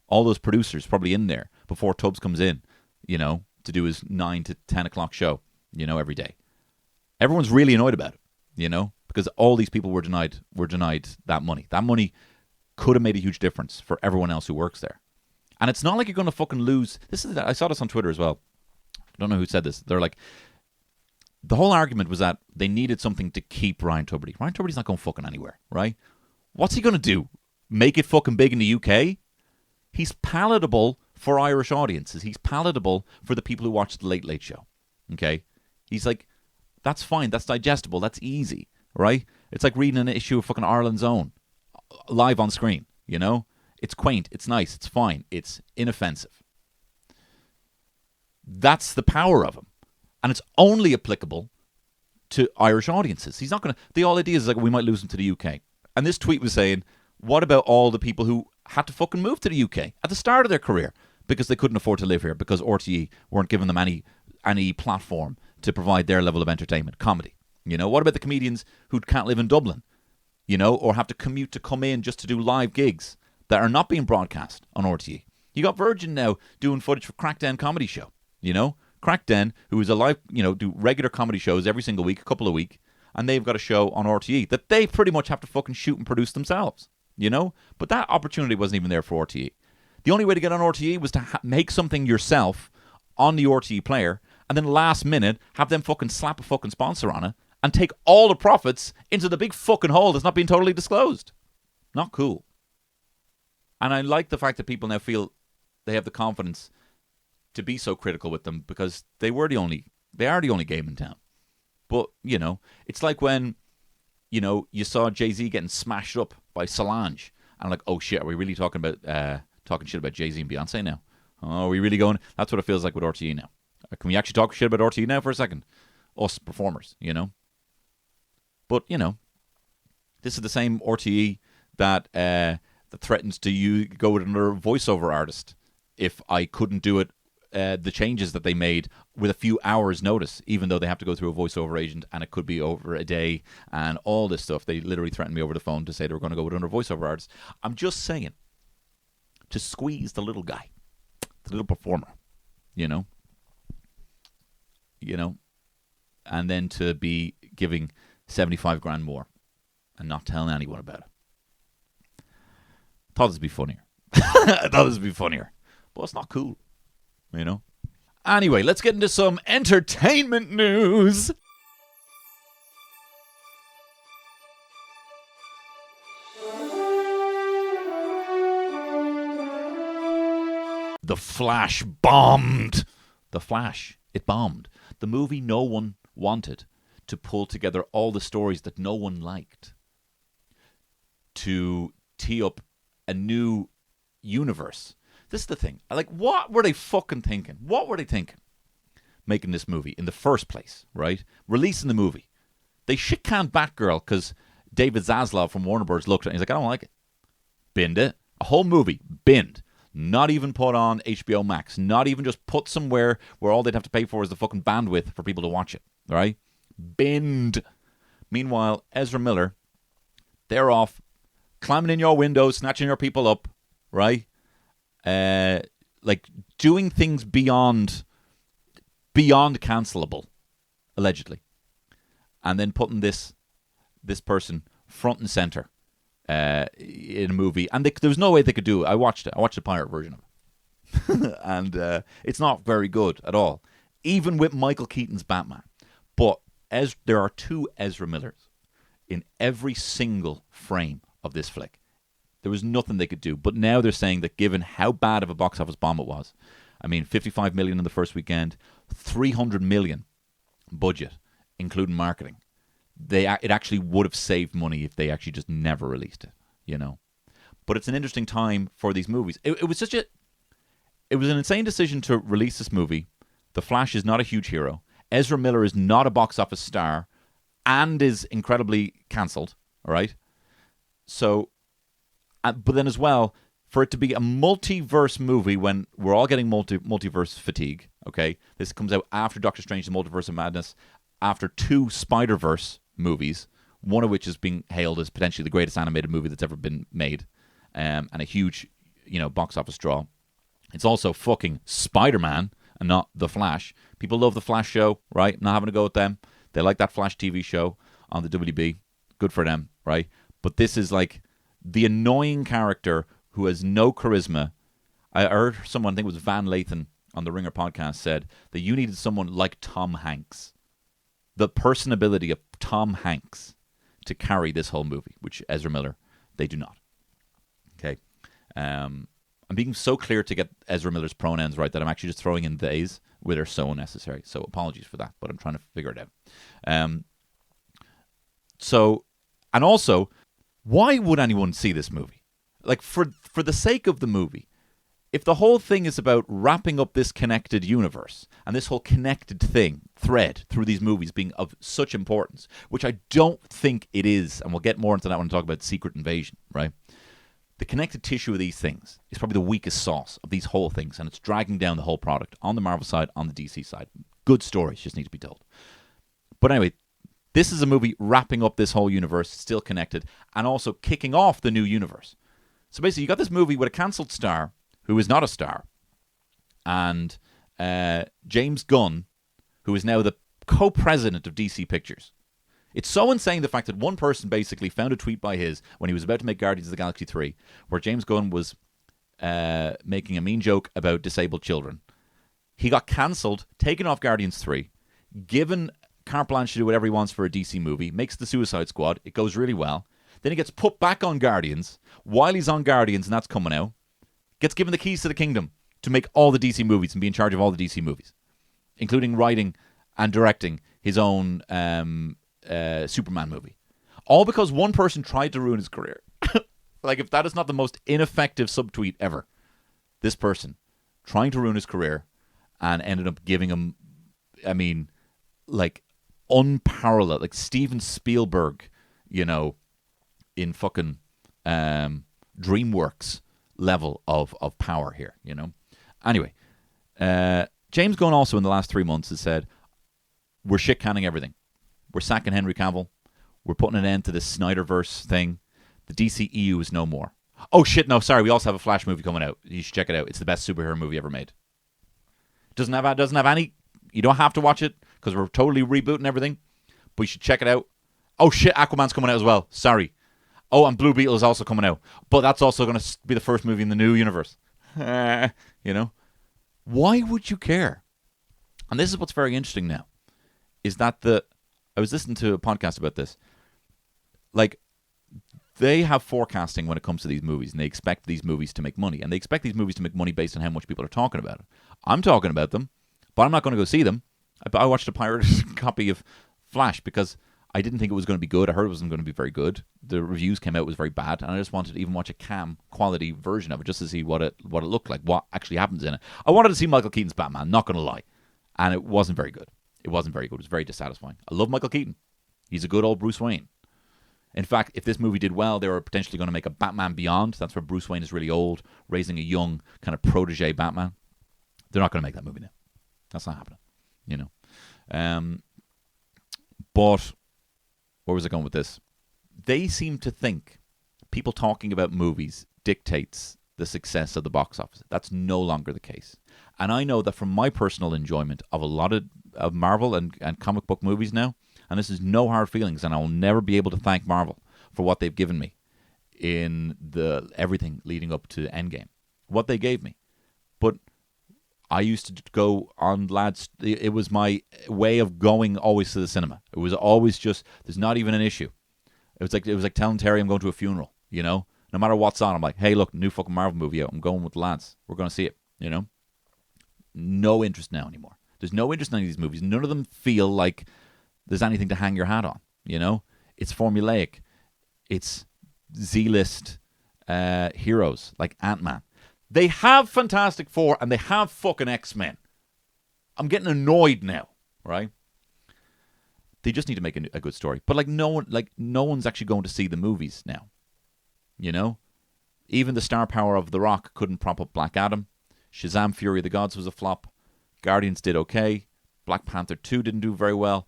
All those producers probably in there before Tubbs comes in, you know, to do his 9 to 10 o'clock show, you know, every day. Everyone's really annoyed about it, you know, because all these people were denied that money. That money could have made a huge difference for everyone else who works there. And it's not like you're going to fucking lose. I saw this on Twitter as well. I don't know who said this. They're like, the whole argument was that they needed something to keep Ryan Tubridy. Ryan Tubridy's not going fucking anywhere, right? What's he going to do? Make it fucking big in the UK? He's palatable for Irish audiences. He's palatable for the people who watch the Late Late Show. Okay? He's like, that's fine. That's digestible. That's easy, right? It's like reading an issue of fucking Ireland's Own live on screen, you know? It's quaint. It's nice. It's fine. It's inoffensive. That's the power of him. And it's only applicable to Irish audiences. He's not going to... The whole idea is like, we might lose him to the UK. And this tweet was saying, what about all the people who had to fucking move to the UK at the start of their career because they couldn't afford to live here because RTE weren't giving them any platform to provide their level of entertainment, comedy. You know, what about the comedians who can't live in Dublin, you know, or have to commute to come in just to do live gigs that are not being broadcast on RTE? You got Virgin now doing footage for Crackdown comedy show, you know? Crackdown, who is a live, you know, do regular comedy shows every single week, a couple of week, and they've got a show on RTE that they pretty much have to fucking shoot and produce themselves. You know? But that opportunity wasn't even there for RTE. The only way to get on RTE was to make something yourself on the RTE player and then last minute have them fucking slap a fucking sponsor on it and take all the profits into the big fucking hole that's not being totally disclosed. Not cool. And I like the fact that people now feel they have the confidence to be so critical with them because they are the only game in town. But, you know, it's like when, you know, you saw Jay-Z getting smashed up by Solange. And I'm like, oh shit, are we really talking shit about Jay-Z and Beyonce now? Oh, are we really going? That's what it feels like with RTE now. Can we actually talk shit about RTE now for a second? Us performers, you know? But, you know, this is the same RTE that threatens to go with another voiceover artist if I couldn't do it, the changes that they made with a few hours notice, even though they have to go through a voiceover agent and it could be over a day and all this stuff. They literally threatened me over the phone to say they were going to go with another voiceover artist. I'm just saying, to squeeze the little guy, the little performer, you know, and then to be giving 75 grand more and not telling anyone about it. Thought this would be funnier. I thought this would be funnier. But it's not cool, you know. Anyway, let's get into some entertainment news. The Flash bombed. The Flash, it bombed. The movie no one wanted to pull together all the stories that no one liked to tee up a new universe. This is the thing. Like, what were they fucking thinking? What were they thinking? Making this movie in the first place, right? Releasing the movie. They shit-canned Batgirl because David Zaslav from Warner Bros. Looked at it and he's like, I don't like it. Binned it. A whole movie. Binned. Not even put on HBO Max. Not even just put somewhere where all they'd have to pay for is the fucking bandwidth for people to watch it. Right? Binned. Meanwhile, Ezra Miller, they're off climbing in your windows, snatching your people up, right? Like doing things beyond cancelable, allegedly. And then putting this this person front and center in a movie, and there was no way they could do it. I watched it. I watched the pirate version of it, and it's not very good at all, even with Michael Keaton's Batman. But there are two Ezra Millers in every single frame of this flick. There was nothing they could do. But now they're saying that given how bad of a box office bomb it was, I mean, $55 million in the first weekend, $300 million budget, including marketing. It actually would have saved money if they actually just never released it, you know. But it's an interesting time for these movies. It was an insane decision to release this movie. The Flash is not a huge hero. Ezra Miller is not a box office star and is incredibly cancelled, all right? So, but then as well, for it to be a multiverse movie when we're all getting multiverse fatigue, okay? This comes out after Doctor Strange, The Multiverse of Madness, after 2 Spider-Verse movies, one of which is being hailed as potentially the greatest animated movie that's ever been made, and a huge, box office draw. It's also fucking Spider-Man and not The Flash. People love The Flash show, right? Not having to go with them. They like that Flash TV show on the WB. Good for them, right? But this is like the annoying character who has no charisma. I heard someone, I think it was Van Lathan on the Ringer podcast, said that you needed someone like Tom Hanks. The personability of Tom Hanks to carry this whole movie, which Ezra Miller, they do not. Okay. I'm being so clear to get Ezra Miller's pronouns right that I'm actually just throwing in theys where they're so unnecessary. So apologies for that, but I'm trying to figure it out. And also, why would anyone see this movie? Like, for the sake of the movie, if the whole thing is about wrapping up this connected universe and this whole connected thread through these movies being of such importance, which I don't think it is, and we'll get more into that when I talk about Secret Invasion, right? The connected tissue of these things is probably the weakest sauce of these whole things, and it's dragging down the whole product on the Marvel side, on the DC side. Good stories just need to be told. But anyway, this is a movie wrapping up this whole universe, still connected, and also kicking off the new universe. So basically, you got this movie with a cancelled star who is not a star, and James Gunn, who is now the co-president of DC Pictures. It's so insane, the fact that one person basically found a tweet by his when he was about to make Guardians of the Galaxy 3, where James Gunn was making a mean joke about disabled children. He got cancelled, taken off Guardians 3, given carte blanche to do whatever he wants for a DC movie, makes the Suicide Squad, it goes really well. Then he gets put back on Guardians while he's on Guardians, and that's coming out. Gets given the keys to the kingdom to make all the DC movies and be in charge of all the DC movies, including writing and directing his own Superman movie. All because one person tried to ruin his career. Like, if that is not the most ineffective subtweet ever. This person trying to ruin his career and ended up giving him, I mean, like, unparalleled, like Steven Spielberg, in fucking DreamWorks level of power here, Anyway, James Gunn also in the last 3 months has said, we're shit canning everything. We're sacking Henry Cavill. We're putting an end to this Snyderverse thing. The DCEU is no more. Oh shit, no, sorry, we also have a Flash movie coming out. You should check it out. It's the best superhero movie ever made. Doesn't have any, you don't have to watch it because we're totally rebooting everything, but you should check it out. Oh shit, Aquaman's coming out as well. Sorry. Oh, and Blue Beetle is also coming out. But that's also going to be the first movie in the new universe. Why would you care? And this is what's very interesting now, is that I was listening to a podcast about this. Like, they have forecasting when it comes to these movies, and they expect these movies to make money. And they expect these movies to make money based on how much people are talking about it. I'm talking about them, but I'm not going to go see them. I watched a pirated copy of Flash because I didn't think it was going to be good. I heard it wasn't going to be very good. The reviews came out, it was very bad, and I just wanted to even watch a cam quality version of it just to see what it looked like, what actually happens in it. I wanted to see Michael Keaton's Batman, not going to lie. And it wasn't very good. It wasn't very good. It was very dissatisfying. I love Michael Keaton. He's a good old Bruce Wayne. In fact, if this movie did well, they were potentially going to make a Batman Beyond. That's where Bruce Wayne is really old, raising a young kind of protege Batman. They're not going to make that movie now. That's not happening. But where was I going with this? They seem to think people talking about movies dictates the success of the box office. That's no longer the case. And I know that from my personal enjoyment of a lot of Marvel and comic book movies now, and this is no hard feelings, and I will never be able to thank Marvel for what they've given me in the everything leading up to Endgame. What they gave me. But I used to go on, lads. It was my way of going always to the cinema. It was always just, there's not even an issue. It was like telling Terry I'm going to a funeral, you know? No matter what's on, I'm like, hey, look, new fucking Marvel movie out. I'm going with the lads. We're going to see it, you know? No interest now anymore. There's no interest in any of these movies. None of them feel like there's anything to hang your hat on, you know? It's formulaic. It's Z-list heroes like Ant-Man. They have Fantastic Four and they have fucking X-Men. I'm getting annoyed now, right? They just need to make a good story. But no one's actually going to see the movies now. You know? Even the star power of The Rock couldn't prop up Black Adam. Shazam! Fury of the Gods was a flop. Guardians did okay. Black Panther 2 didn't do very well.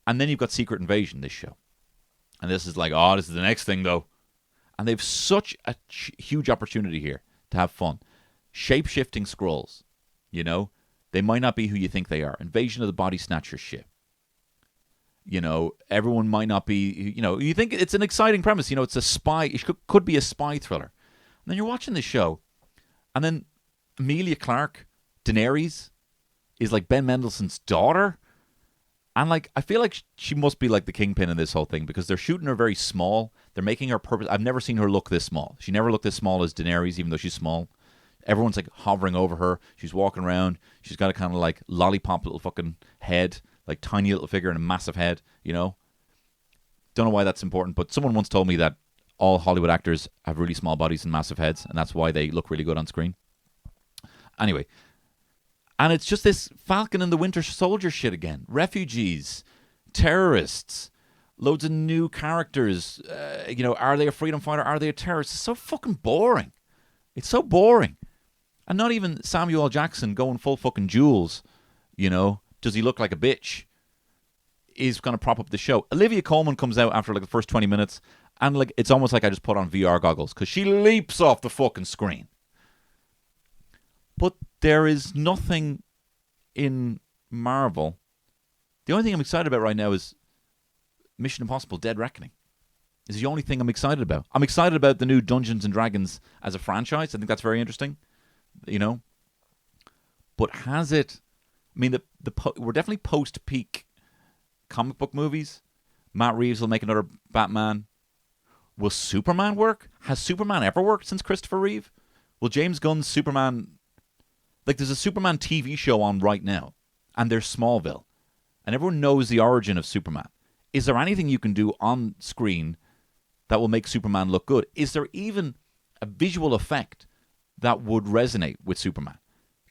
And then you've got Secret Invasion, this show. And this is like, oh, this is the next thing, though. And they've such a huge opportunity here to have fun. Shape-shifting Skrulls, you know? They might not be who you think they are. Invasion of the Body Snatchers shit. You know, everyone might not be, you know, you think it's an exciting premise. You know, it's a spy, it could be a spy thriller. And then you're watching this show, and then Emilia Clarke, Daenerys, is like Ben Mendelsohn's daughter. And like, I feel like she must be like the kingpin in this whole thing because they're shooting her very small. They're making her purpose. I've never seen her look this small. She never looked this small as Daenerys, even though she's small. Everyone's like hovering over her. She's walking around. She's got a kind of like lollipop little fucking head, like tiny little figure and a massive head, you know? Don't know why that's important, but someone once told me that all Hollywood actors have really small bodies and massive heads, and that's why they look really good on screen. Anyway, and it's just this Falcon and the Winter Soldier shit again. Refugees, terrorists, loads of new characters. You know, are they a freedom fighter? Are they a terrorist? It's so fucking boring. It's so boring. And not even Samuel L. Jackson going full fucking Jules, you know, does he look like a bitch, is going to prop up the show. Olivia Colman comes out after like the first 20 minutes, and like it's almost like I just put on VR goggles because she leaps off the fucking screen. But there is nothing in Marvel. The only thing I'm excited about right now is Mission Impossible Dead Reckoning. This is the only thing I'm excited about. I'm excited about the new Dungeons and Dragons as a franchise. I think that's very interesting, you know. But has it... I mean, we're definitely post-peak comic book movies. Matt Reeves will make another Batman. Will Superman work? Has Superman ever worked since Christopher Reeve? Will James Gunn's Superman... Like, there's a Superman TV show on right now, and there's Smallville, and everyone knows the origin of Superman. Is there anything you can do on screen that will make Superman look good? Is there even a visual effect that would resonate with Superman?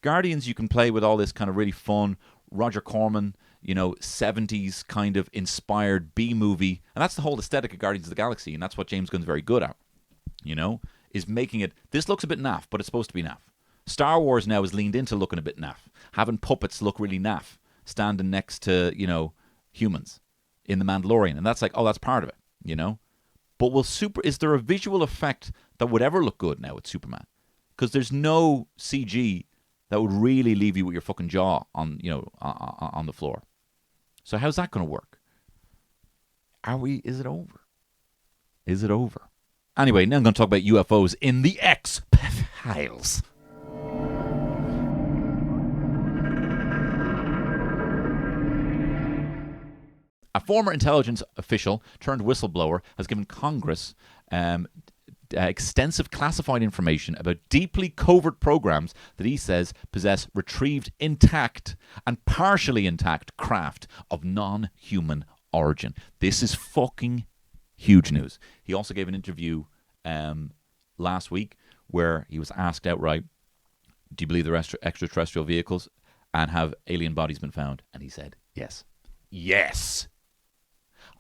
Guardians, you can play with all this kind of really fun Roger Corman, you know, 70s kind of inspired B-movie, and that's the whole aesthetic of Guardians of the Galaxy, and that's what James Gunn's very good at, you know, is making it... This looks a bit naff, but it's supposed to be naff. Star Wars now is leaned into looking a bit naff, having puppets look really naff, standing next to, you know, humans in The Mandalorian, and that's like, oh, that's part of it, you know? But is there a visual effect that would ever look good now with Superman? Because there's no CG that would really leave you with your fucking jaw on, you know, on the floor. So how's that going to work? Is it over? Is it over? Anyway, now I'm going to talk about UFOs in the X-Files. A former intelligence official turned whistleblower has given Congress extensive classified information about deeply covert programs that he says possess retrieved intact and partially intact craft of non-human origin. This is fucking huge news. He also gave an interview last week where he was asked outright, do you believe there are extraterrestrial vehicles and have alien bodies been found? And he said, yes. Yes!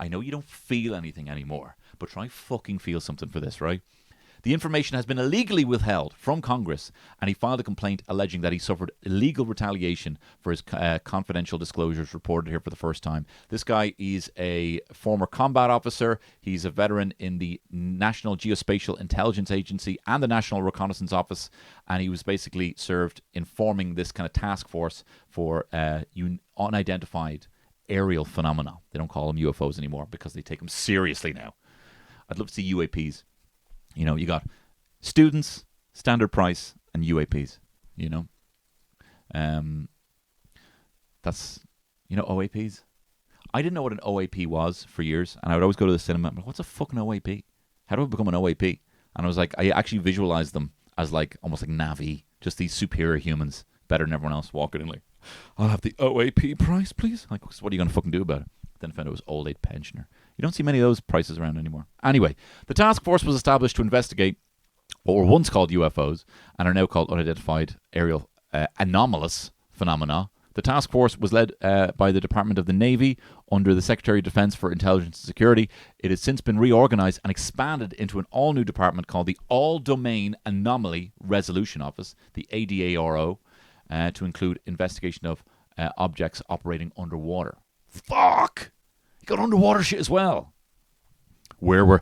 I know you don't feel anything anymore, but try fucking feel something for this, right? The information has been illegally withheld from Congress, and he filed a complaint alleging that he suffered illegal retaliation for his confidential disclosures reported here for the first time. This guy is a former combat officer. He's a veteran in the National Geospatial Intelligence Agency and the National Reconnaissance Office, and he was basically served informing this kind of task force for unidentified aerial phenomena. They don't call them UFOs anymore because they take them seriously now. I'd love to see UAPs. You know, you got students, standard price, and UAPs. You know, that's, you know, OAPs. I didn't know what an OAP was for years, and I would always go to the cinema. I'm like, what's a fucking OAP? How do I become an OAP? And I was like, I actually visualized them as like almost like Navi, just these superior humans, better than everyone else, walking in like, I'll have the OAP price, please. Like, what are you going to fucking do about it? Then I found it was old age pensioner. You don't see many of those prices around anymore. Anyway, the task force was established to investigate what were once called UFOs and are now called unidentified aerial anomalous phenomena. The task force was led by the Department of the Navy under the Secretary of Defense for Intelligence and Security. It has since been reorganized and expanded into an all-new department called the All-Domain Anomaly Resolution Office, the ADARO, to include investigation of objects operating underwater. Fuck! You got underwater shit as well. Where were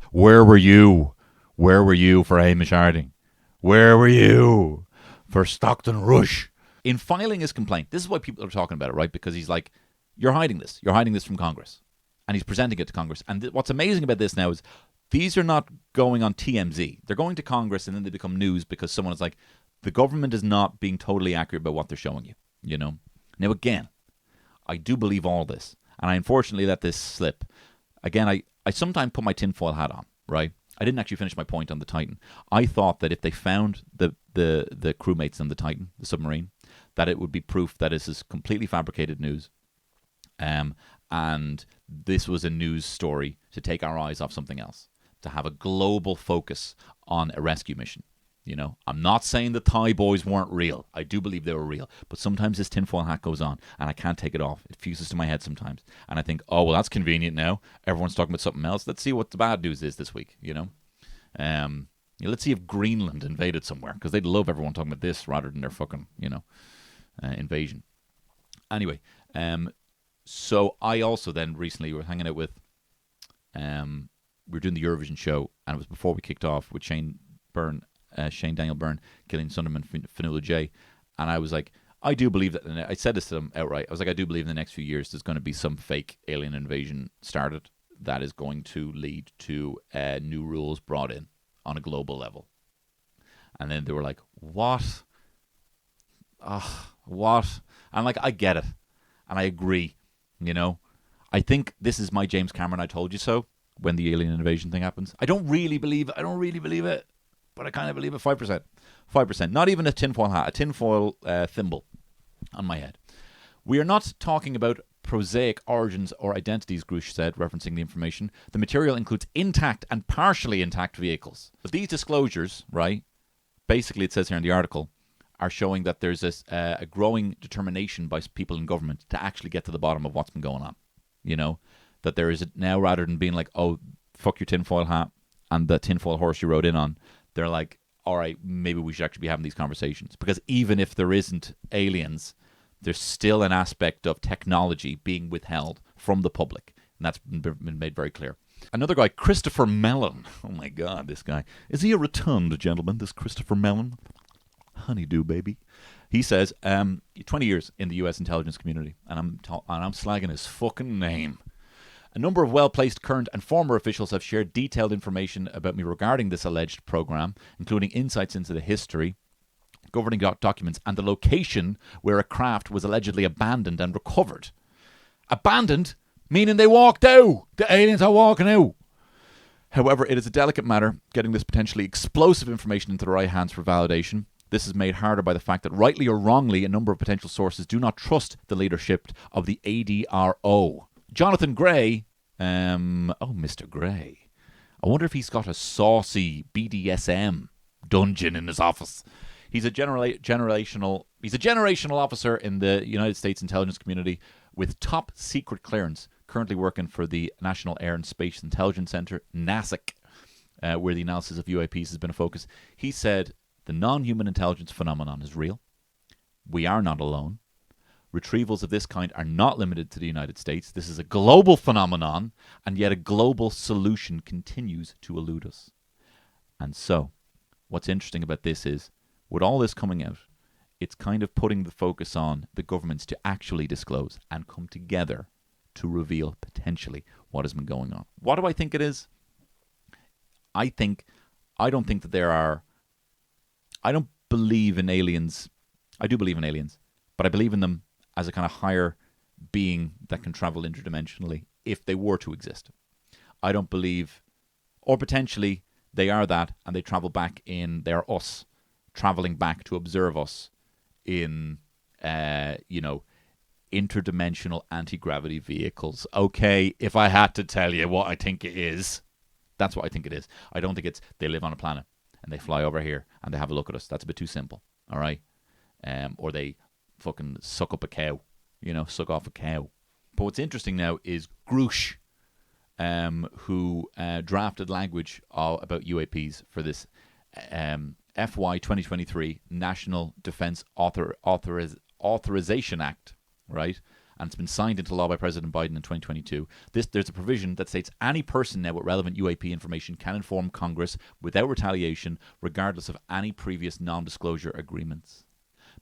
you? Where were you for Hamish Harding? Where were you for Stockton Rush? In filing his complaint, this is why people are talking about it, right? Because he's like, you're hiding this. You're hiding this from Congress. And he's presenting it to Congress. And what's amazing about this now is these are not going on TMZ. They're going to Congress and then they become news because someone is like, the government is not being totally accurate about what they're showing you, you know? Now, again, I do believe all this. And I unfortunately let this slip. Again, I sometimes put my tinfoil hat on, right? I didn't actually finish my point on the Titan. I thought that if they found the crewmates on the Titan, the submarine, that it would be proof that this is completely fabricated news. And this was a news story to take our eyes off something else, to have a global focus on a rescue mission. You know, I'm not saying the Thai boys weren't real. I do believe they were real. But sometimes this tinfoil hat goes on and I can't take it off. It fuses to my head sometimes. And I think, oh, well, that's convenient now. Everyone's talking about something else. Let's see what the bad news is this week, you know. Let's see if Greenland invaded somewhere, because they'd love everyone talking about this rather than their fucking, you know, invasion. Anyway, so I also then recently were hanging out with, we were doing the Eurovision show, and it was before we kicked off with Shane Daniel Byrne killing Sunderman Fanula J, and I was like, I do believe that, and I said this to them outright, I was like, I do believe in the next few years there's going to be some fake alien invasion started that is going to lead to new rules brought in on a global level. And then they were like, what? What? And like, I get it. And I agree, you know. I think this is my James Cameron I told you so when the alien invasion thing happens. I don't really believe it, but I kind of believe it. 5%. 5%. Not even a tinfoil hat, a tinfoil thimble on my head. We are not talking about prosaic origins or identities, Grush said, referencing the information. The material includes intact and partially intact vehicles. But these disclosures, right, basically it says here in the article, are showing that there's a growing determination by people in government to actually get to the bottom of what's been going on. You know, that there is now, rather than being like, oh, fuck your tinfoil hat and the tinfoil horse you rode in on, they're like, all right, maybe we should actually be having these conversations. Because even if there isn't aliens, there's still an aspect of technology being withheld from the public. And that's been made very clear. Another guy, Christopher Mellon. Oh my God, this guy. Is he a rotund gentleman, this Christopher Mellon? Honeydew, baby. He says, 20 years in the U.S. intelligence community, and I'm slagging his fucking name. A number of well-placed current and former officials have shared detailed information about me regarding this alleged program, including insights into the history, governing documents, and the location where a craft was allegedly abandoned and recovered. Abandoned? Meaning they walked out. The aliens are walking out. However, it is a delicate matter getting this potentially explosive information into the right hands for validation. This is made harder by the fact that, rightly or wrongly, a number of potential sources do not trust the leadership of the ADRO. Jonathan Gray, Mr. Gray. I wonder if he's got a saucy BDSM dungeon in his office. He's a generational officer in the United States intelligence community with top secret clearance, currently working for the National Air and Space Intelligence Center, NASIC, where the analysis of UAPs has been a focus. He said, the non-human intelligence phenomenon is real. We are not alone. Retrievals of this kind are not limited to the United States. This is a global phenomenon, and yet a global solution continues to elude us. And so, what's interesting about this is, with all this coming out, it's kind of putting the focus on the governments to actually disclose and come together to reveal potentially what has been going on. What do I think it is? I don't think that there are... I don't believe in aliens. I do believe in aliens, but I believe in them as a kind of higher being that can travel interdimensionally if they were to exist. I don't believe, or potentially they are that and they travel back in, they are us, traveling back to observe us in, interdimensional anti-gravity vehicles. Okay, if I had to tell you what I think it is, that's what I think it is. I don't think it's they live on a planet and they fly over here and they have a look at us. That's a bit too simple, all right? Or they fucking suck up a cow, suck off a cow. But what's interesting now is Grush, who drafted language about UAPs for this FY 2023 National Defense Authorization Act, right? And it's been signed into law by President Biden in 2022. There's a provision that states any person now with relevant UAP information can inform Congress without retaliation, regardless of any previous non-disclosure agreements.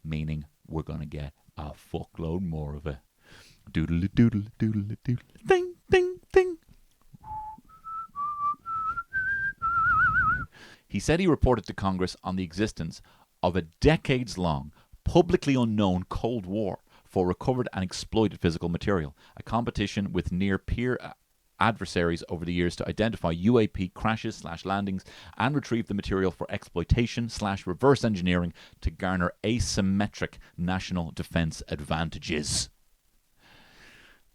Meaning we're going to get a fuckload more of it. Doodle doodle doodle doodle. Ding ding ding. He said he reported to Congress on the existence of a decades-long, publicly unknown Cold War for recovered and exploited physical material, a competition with near-peer adversaries over the years to identify UAP crashes/landings and retrieve the material for exploitation/reverse engineering to garner asymmetric national defense advantages.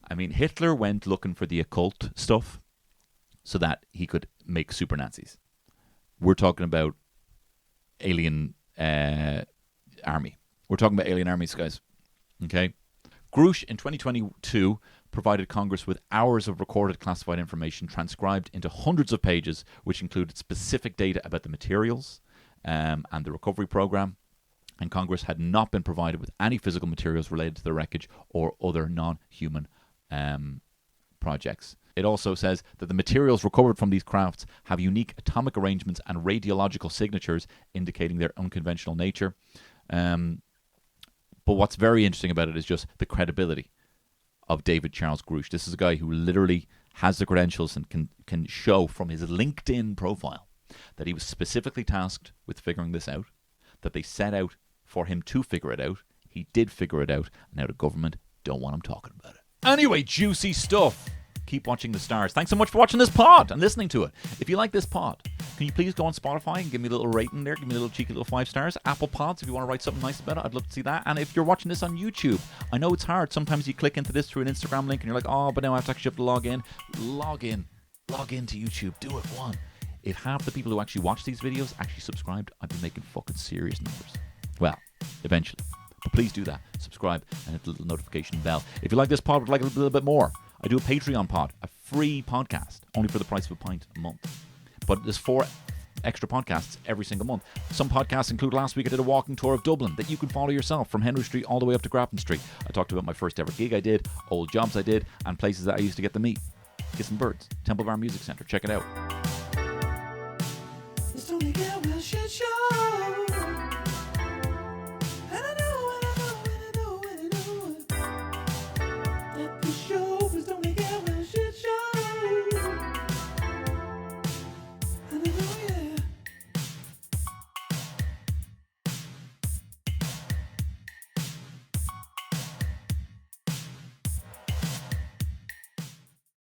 I mean, Hitler went looking for the occult stuff so that he could make super Nazis. We're talking about alien army. We're talking about alien armies, guys. Okay? Grush in 2022 provided Congress with hours of recorded classified information transcribed into hundreds of pages, which included specific data about the materials and the recovery program. And Congress had not been provided with any physical materials related to the wreckage or other non-human projects. It also says that the materials recovered from these crafts have unique atomic arrangements and radiological signatures indicating their unconventional nature. But what's very interesting about it is just the credibility of David Charles Grush. This is a guy who literally has the credentials and can show from his LinkedIn profile that he was specifically tasked with figuring this out, that they set out for him to figure it out. He did figure it out, and now the government don't want him talking about it. Anyway, juicy stuff. Keep watching the stars. Thanks so much for watching this pod and listening to it. If you like this pod, can you please go on Spotify and give me a little rating there? Give me a little cheeky little 5 stars. Apple Pods, if you want to write something nice about it, I'd love to see that. And if you're watching this on YouTube, I know it's hard. Sometimes you click into this through an Instagram link and you're like, oh, but now I have to actually have to log in. Log into YouTube. Do it, one. If half the people who actually watch these videos actually subscribed, I'd be making fucking serious numbers. Well, eventually. But please do that. Subscribe and hit the little notification bell. If you like this pod, would like a little bit more, I do a Patreon pod, a free podcast, only for the price of a pint a month. But there's 4 extra podcasts every single month. Some podcasts include last week I did a walking tour of Dublin that you can follow yourself from Henry Street all the way up to Grafton Street. I talked about my first ever gig I did, old jobs I did, and places that I used to get to meet. Kissing Birds, Temple Bar Music Centre. Check it out. It's Tony Cantwell Shitshow.